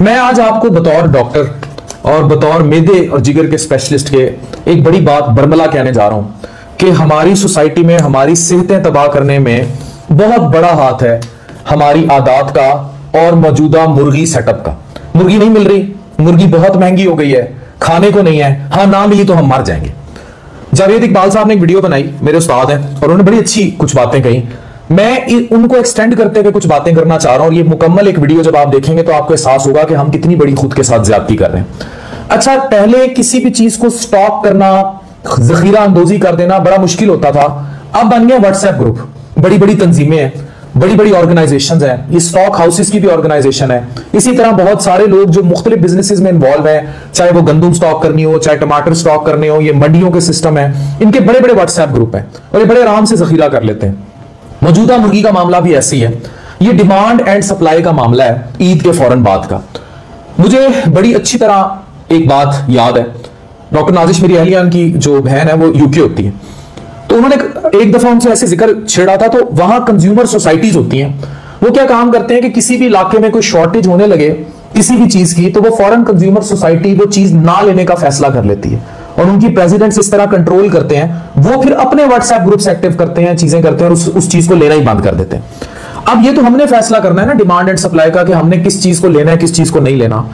मैं आज आपको बतौर डॉक्टर और बतौर मेदे और जिगर के स्पेशलिस्ट के एक बड़ी बात बरमला कहने जा रहा हूं कि हमारी सोसाइटी में हमारी सेहतें तबाह करने में बहुत बड़ा हाथ है हमारी आदात का और मौजूदा मुर्गी सेटअप का। मुर्गी नहीं मिल रही, मुर्गी बहुत महंगी हो गई है, खाने को नहीं है, हाँ ना मिली तो हम मर जाएंगे। जावेद इकबाल साहब ने एक वीडियो बनाई, मेरे उस्ताद हैं, और उन्होंने बड़ी अच्छी कुछ बातें कही। मैं उनको एक्सटेंड करते हुए कुछ बातें करना चाह रहा हूं और ये मुकम्मल एक वीडियो जब आप देखेंगे तो आपको एहसास होगा कि हम कितनी बड़ी खुद के साथ ज्यादती कर रहे हैं। अच्छा, पहले किसी भी चीज को स्टॉक करना, जखीरा अंदोजी कर देना बड़ा मुश्किल होता था। अब बन गया व्हाट्सएप ग्रुप, बड़ी बड़ी तंजीमें हैं, बड़ी बड़ी ऑर्गेनाइजेशंस हैं, ये स्टॉक हाउसेस की भी ऑर्गेनाइजेशन है। इसी तरह बहुत सारे लोग जो मुख्तलिफ बिजनेसेस में इन्वॉल्व हैं, चाहे वो गंदम स्टॉक करनी हो, चाहे टमाटर स्टॉक करने हो, ये मंडियों के सिस्टम है, इनके बड़े बड़े व्हाट्सएप ग्रुप हैं और ये बड़े आराम से जखीरा कर लेते हैं। मौजूदा मुर्गी का मामला भी ऐसी है, ये डिमांड एंड सप्लाई का मामला है ईद के फौरन बाद का। मुझे बड़ी अच्छी तरह एक बात याद है, डॉक्टर नाजिश मेरी अहलियान की जो बहन है वो यूके होती है, तो उन्होंने एक दफा उनसे ऐसे जिक्र छेड़ा था। तो वहां कंज्यूमर सोसाइटीज होती हैं, वो क्या काम करते हैं कि किसी भी इलाके में कोई शॉर्टेज होने लगे किसी भी चीज की, तो वो फौरन कंज्यूमर सोसाइटी वो चीज ना लेने का फैसला कर लेती है और उनकी प्रेसिडेंट्स इस तरह कंट्रोल करते हैं, वो फिर अपने व्हाट्सएप ग्रुप्स एक्टिव करते हैं, चीजें करते हैं और उस चीज को लेना ही बंद कर देते हैं। अब ये तो हमने फैसला करना है ना डिमांड एंड सप्लाई का, कि हमने किस चीज को लेना है किस चीज को नहीं लेना।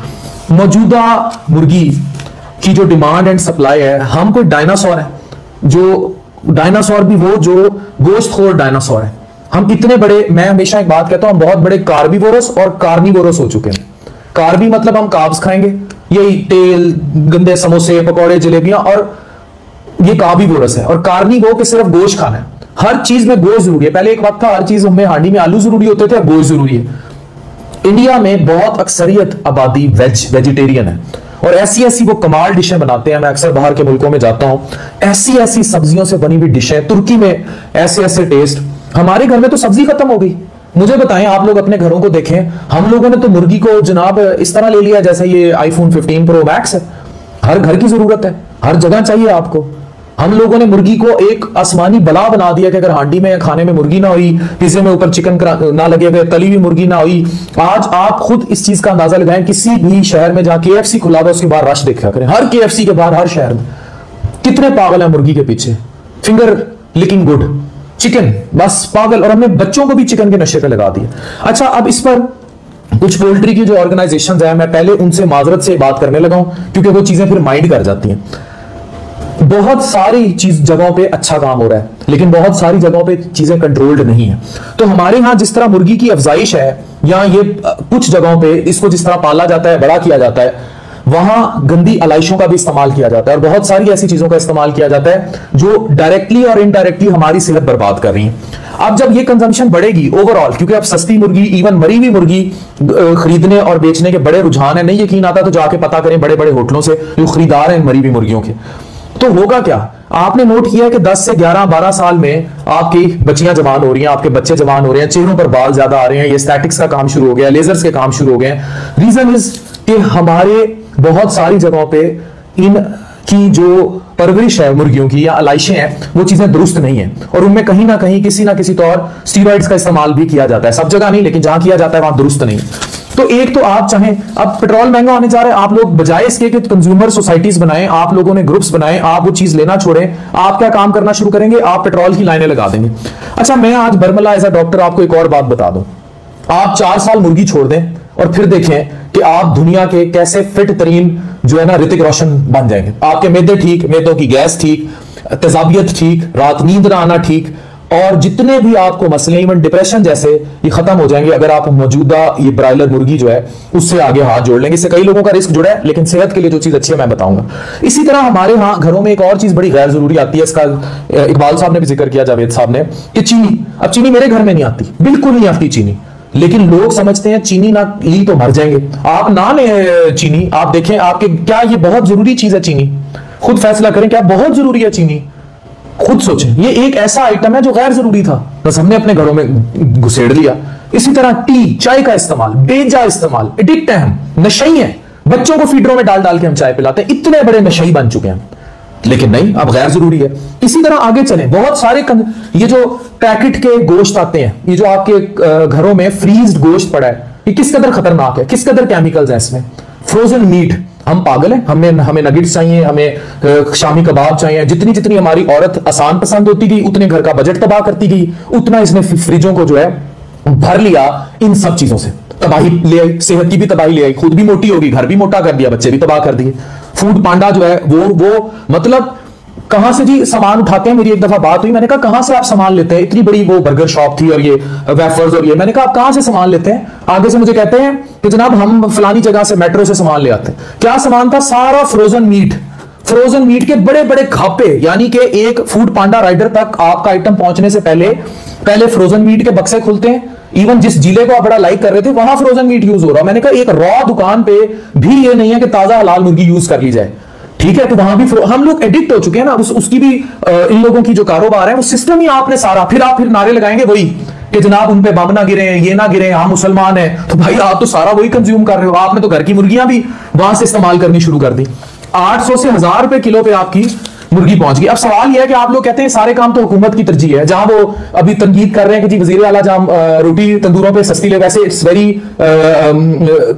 मौजूदा मुर्गी की जो डिमांड एंड सप्लाई है, हम कोई डायनासोर है, जो डायनासोर भी वो जो गोश्तखोर डायनासोर है। हम इतने बड़े, मैं हमेशा एक बात कहता हूं, हम बहुत बड़े कार्बिवोरस और कार्निवोरस हो चुके हैं। कार्बी मतलब हम कार्ब्स खाएंगे, यही तेल, गंदे समोसे, पकौड़े, जलेबियां, और ये कार्बिवोरस है। और कार्निवोर के सिर्फ गोश्त खाना है, हर चीज में गोश्त जरूरी है। पहले एक वक्त था हर चीज में हांडी में आलू जरूरी होते थे, अब गोश्त जरूरी है। इंडिया में बहुत अक्सरियत आबादी वेजिटेरियन है और ऐसी ऐसी वो कमाल डिशें बनाते हैं। मैं अक्सर बाहर के मुल्कों में जाता हूं, ऐसी ऐसी सब्जियों से बनी हुई डिशें, तुर्की में ऐसे ऐसे टेस्ट। हमारे घर में तो सब्जी खत्म हो गई। मुझे बताएं, आप लोग अपने घरों को देखें, हम लोगों ने तो मुर्गी को जनाब इस तरह ले लिया जैसे ये आईफोन 15 प्रो मैक्स है। हर घर की जरूरत है, हर जगह चाहिए आपको। हम लोगों ने मुर्गी को एक आसमानी बला बना दिया कि अगर हांडी में खाने में मुर्गी ना हुई, पिज्जे में ऊपर चिकन ना लगे, अगर तली हुई मुर्गी ना हुई। आज आप खुद इस चीज का अंदाजा लगाएं, किसी भी शहर में जहां KFC खुला हुआ उसके बाहर रश देखा करें, हर KFC के बाहर हर शहर में कितने पागल है मुर्गी के पीछे। फिंगर लिकिंग गुड चिकन, बस पागल। और हमने बच्चों को भी चिकन के नशे पे लगा दिया। अच्छा, अब इस पर कुछ पोल्ट्री की जो ऑर्गेनाइजेशंस है, मैं पहले उनसे माजरत से बात करने लगा हूं क्योंकि वो चीजें फिर माइंड कर जाती हैं। बहुत सारी चीज जगहों पे अच्छा काम हो रहा है, लेकिन बहुत सारी जगहों पे चीजें कंट्रोल्ड नहीं है। तो हमारे यहाँ जिस तरह मुर्गी की अफजाइश है, या ये कुछ जगहों पे इसको जिस तरह पाला जाता है, बड़ा किया जाता है, वहां गंदी अलाइशों का भी इस्तेमाल किया जाता है और बहुत सारी ऐसी चीजों का इस्तेमाल किया जाता है जो डायरेक्टली और इनडायरेक्टली हमारी सेहत बर्बाद कर रही है। अब जब ये कंजम्पशन बढ़ेगी ओवरऑल, क्योंकि अब सस्ती मुर्गी, इवन मरी हुई मुर्गी खरीदने और बेचने के बड़े रुझान है। नहीं यकीन आता तो जाके पता करें बड़े बड़े होटलों से जो खरीदार हैं मरी हुई मुर्गियों के। तो होगा क्या, आपने नोट किया कि 10 से 11-12 साल में आपकी बच्चियां जवान हो रही हैं, आपके बच्चे जवान हो रहे हैं, चेहरों पर बाल ज्यादा आ रहे हैं, ये स्टैटिक्स का काम शुरू हो गया, लेजर्स के काम शुरू हो गए। रीजन इज कि हमारे बहुत सारी जगहों पे इन की जो परवरिश है मुर्गियों की या अलाइशें हैं, वो चीजें दुरुस्त नहीं है और उनमें कहीं ना कहीं किसी ना किसी तौर स्टीरॉइड्स का इस्तेमाल भी किया जाता है। सब जगह नहीं, लेकिन जहां किया जाता है वहां दुरुस्त नहीं। तो एक तो आप चाहें, अब पेट्रोल महंगा होने जा रहा है, आप लोग बजाय इसके कि कंज्यूमर सोसाइटीज बनाएं, आप लोगों ने ग्रुप्स बनाएं, आप वो चीज लेना छोड़ें, आप क्या काम करना शुरू करेंगे, आप पेट्रोल की लाइनें लगा देंगे। अच्छा, मैं आज बरमला एज अ डॉक्टर आपको एक और बात बता दूं, आप 4 साल मुर्गी छोड़ दें और फिर देखें कि आप दुनिया के कैसे फिट तरीन जो है ना ऋतिक रोशन बन जाएंगे। आपके मैदे ठीक, मैदों की गैस ठीक, तेजाबियत ठीक, रात नींद ना आना ठीक, और जितने भी आपको मसले इवन डिप्रेशन जैसे ये खत्म हो जाएंगे अगर आप मौजूदा ये ब्रायलर मुर्गी जो है उससे आगे हाथ जोड़ लेंगे। इससे कई लोगों का रिस्क जुड़ा है, लेकिन सेहत के लिए जो चीज अच्छी है मैं बताऊंगा। इसी तरह हमारे यहाँ घरों में एक और चीज बड़ी गैर जरूरी आती है, इसका इकबाल साहब ने भी जिक्र किया, जावेद साहब ने, कि चीनी। अब चीनी मेरे घर में नहीं आती, बिल्कुल नहीं आती चीनी, लेकिन लोग समझते हैं चीनी ना ली तो मर जाएंगे। आप ना लें चीनी, आप देखें आपके क्या ये बहुत जरूरी चीज है चीनी, खुद फैसला करें क्या बहुत जरूरी है चीनी, खुद सोचें। ये एक ऐसा आइटम है जो गैर जरूरी था, बस हमने अपने घरों में घुसेड़ लिया। इसी तरह टी, चाय का इस्तेमाल, बेजा इस्तेमाल, एडिक्ट है हम, नशई है। बच्चों को फीडरों में डाल डाल के हम चाय पिलाते हैं, इतने बड़े नशई बन चुके हैं, लेकिन नहीं, अब गैर जरूरी है। इसी तरह आगे चलें, बहुत सारे ये जो पैकेट के गोश्त आते हैं, ये जो आपके घरों में फ्रीज्ड गोश्त पड़ा है, ये कि किस कदर खतरनाक है, किस कदर केमिकल्स है इसमें। फ्रोजन मीट, हम पागल हैं, हमें नगेट्स चाहिए, हमें शामी कबाब चाहिए। जितनी जितनी हमारी औरत आसान पसंद होती गई, उतने घर का बजट तबाह करती गई, उतना इसने फ्रिजों को जो है भर लिया इन सब चीजों से। तबाही ले आई, सेहत की भी तबाही ले आई, खुद भी मोटी होगी, घर भी मोटा कर दिया, बच्चे भी तबाह कर दिए। फूड पांडा जो है वो मतलब कहां से जी सामान उठाते हैं। मेरी एक दफा बात हुई, मैंने कहा कहां से आप सामान लेते हैं, इतनी बड़ी वो बर्गर शॉप थी और ये वेफर्स और ये, मैंने कहा आप कहां से सामान लेते हैं। आगे से मुझे कहते हैं कि जनाब हम फलानी जगह से मेट्रो से सामान ले आते हैं। क्या सामान था? सारा फ्रोजन मीट, फ्रोजन मीट के बड़े बड़े खापे, यानी कि एक फूड पांडा राइडर तक आपका आइटम पहुंचने से पहले फ्रोजन मीट के बक्से खुलते हैं। इवन जिस जिले को आप बड़ा लाइक कर रहे थे वहां फ्रोजन मीट यूज हो रहा। मैंने कहा एक रॉ दुकान पे भी ये नहीं है कि ताजा हलाल मुर्गी यूज कर ली जाए, ठीक है। तो वहां भी हम लोग एडिक्ट हो चुके हैं ना, उसकी भी इन लोगों की जो कारोबार है वो सिस्टम ही आपने सारा। फिर आप नारे लगाएंगे वही कि जनाब उन पे बम ना गिरे, ये ना गिरे, हम मुसलमान हैं। तो भाई आप तो सारा वही कंज्यूम कर रहे हो। आपने तो घर की मुर्गियां भी वहां से इस्तेमाल करनी शुरू कर दी। 800 से 1000 रुपए किलो पे आपकी मुर्गी पहुंच गई। अब सवाल यह है कि आप लोग कहते हैं सारे काम तो हुकूमत की तरजीह है। जहां वो अभी तनकीद कर रहे हैं कि जी वजीर आला जहां रोटी तंदूरों पे सस्ती ले, वैसे इट्स वेरी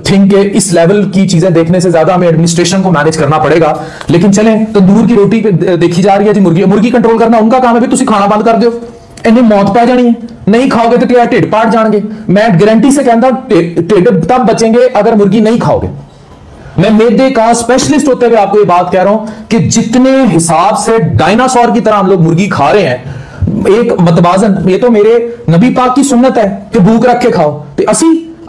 थिंक के इस लेवल की चीजें देखने से ज्यादा हमें एडमिनिस्ट्रेशन को मैनेज करना पड़ेगा। लेकिन चलें, तंदूर की रोटी पे देखी जा रही है जी मुर्गी कंट्रोल करना उनका काम है। भी तुसी खाना बंद कर दो, इन्हें मौत पै जानी है। नहीं खाओगे तो क्या ढिड पाट जाएंगे। मैं गारंटी से कहता हूं ढिड तब बचेंगे अगर मुर्गी नहीं खाओगे। मैं मैदे का स्पेशलिस्ट होते हुए आपको ये बात कह रहा हूं कि जितने हिसाब से डायनासोर की तरह हम लोग मुर्गी खा रहे हैं, एक मतवाजन, ये तो मेरे नबी पाक की सुन्नत है कि भूख रख के खाओ। तो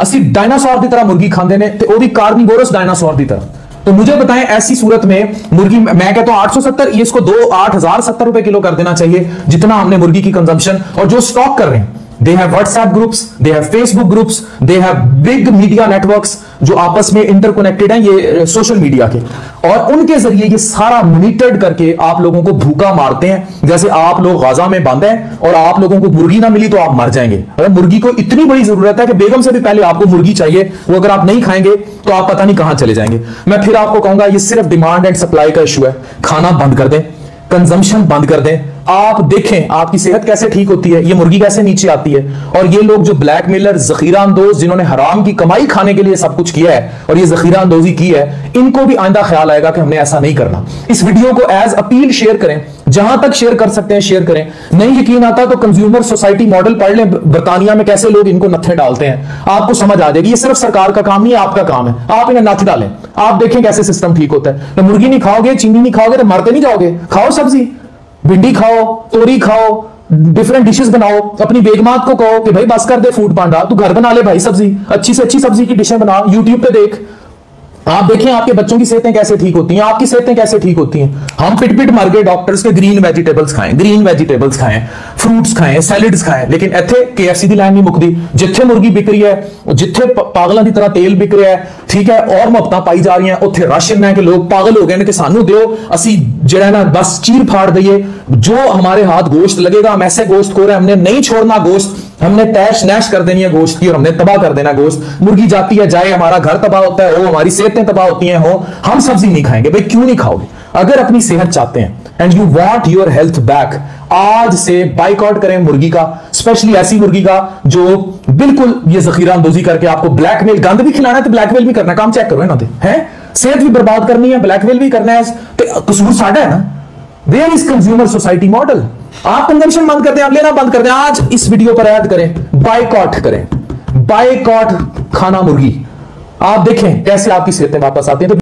असी डायनासोर की तरह मुर्गी खाते ने, तो वो भी कार्निवोरस डायनासोर की तरह। तो मुझे बताएं ऐसी सूरत में मुर्गी, मैं कहता हूं 870, ये इसको 8070 रुपए किलो कर देना चाहिए जितना हमने मुर्गी की कंजम्पशन। और जो स्टॉक कर रहे हैं, they have WhatsApp groups, they have Facebook groups, they have big media networks जो आपस में इंटरकनेक्टेड हैं, ये सोशल मीडिया के, और उनके जरिए ये सारा मॉनिटर्ड करके आप लोगों को भूखा मारते हैं। जैसे आप लोग गाजा में बंद हैं और आप लोगों को मुर्गी ना मिली तो आप मर जाएंगे। अगर मुर्गी को इतनी बड़ी जरूरत है कि बेगम से भी पहले आपको मुर्गी चाहिए, वो अगर आप नहीं खाएंगे तो आप पता नहीं कहां चले जाएंगे। मैं फिर आपको कहूंगा ये सिर्फ डिमांड एंड सप्लाई का इशू है। खाना बंद कर दें, कंजम्पशन बंद कर दें, आप देखें आपकी सेहत कैसे ठीक होती है, ये मुर्गी कैसे नीचे आती है। और ये लोग जो ब्लैकमेलर, जखीरा अंदोज, जिन्होंने हराम की कमाई खाने के लिए सब कुछ किया है और ये जखीरा अंदोजी की है, इनको भी आइंदा ख्याल आएगा कि हमने ऐसा नहीं करना। इस वीडियो को एज अपील शेयर करें, जहां तक शेयर कर सकते हैं शेयर करें। नहीं यकीन आता तो कंज्यूमर सोसाइटी मॉडल पढ़ लें, बर्तानिया में कैसे लोग इनको नत्थे डालते हैं, आपको समझ आ जाएगी। ये सिर्फ सरकार का काम नहीं, आपका काम है। आप इन्हें नथ डालें, आप देखें कैसे सिस्टम ठीक होता है। तो मुर्गी नहीं खाओगे, चीनी नहीं खाओगे तो मरते नहीं जाओगे। खाओ सब्जी, भिंडी खाओ, तोरी खाओ, डिफरेंट डिशेस बनाओ। अपनी बेगमात को कहो कि भाई बस कर दे फूड पांडा, तू घर बना ले भाई सब्जी, अच्छी से अच्छी सब्जी की डिशें बना, यूट्यूब पे देख। आप देखें आपके बच्चों की सेहतें कैसे ठीक होती हैं, आपकी सेहतें कैसे ठीक होती हैं। हम पिट पिट मर गए डॉक्टर्स के ग्रीन वेजिटेबल्स खाएं, ग्रीन वेजिटेबल्स खाएं, फ्रूट्स खाएं, सैलड्स खाएं, लेकिन इत्थे KFC दी लाइन नहीं मुकदी। जिथे मुर्गी बिक रही है, जिथे पागलों की तरह तेल बिक रहा है, ठीक है, और मुफ्तां पाई जा रही हैं, उत्थे रश इन्ना है कि लोग पागल हो गए हैं कि सानू दियो, असी जिहड़ा ना बस चीर फाड़ दईए, जो हमारे हाथ गोश्त लगेगा हम ऐसे गोश्त को रहे, हमने नहीं छोड़ना गोश्त, हमने तैश नैश कर देनी है गोश्त की और हमने तबाह कर देना गोश्त। मुर्गी जाती है जाए, हमारा घर तबाह होता है हो, हमारी सेहतें तबाह होती हैं हो, हम सब्जी नहीं खाएंगे। भाई क्यों नहीं खाओगे? अगर अपनी सेहत चाहते हैं and you want your health back, आज से बाइकआउट करें मुर्गी का, स्पेशली ऐसी मुर्गी का जो बिल्कुल ये जखीरा अंदोजी करके आपको ब्लैकमेल, गंद भी खिलाना है तो ब्लैकमेल भी करना है। काम चेक करो ना, है सेहत भी बर्बाद करनी है, ब्लैकमेल भी करना है, तो कसूर साडा है ना। Where is consumer society model? आप कंजम्पशन बंद कर दें, आप लेना बंद कर दें। आज इस वीडियो पर ऐड करें, बाइकआउट करें, बाइकआउट खाना मुर्गी। आप देखें कैसे आपकी सेहतें वापस आती हैं। तो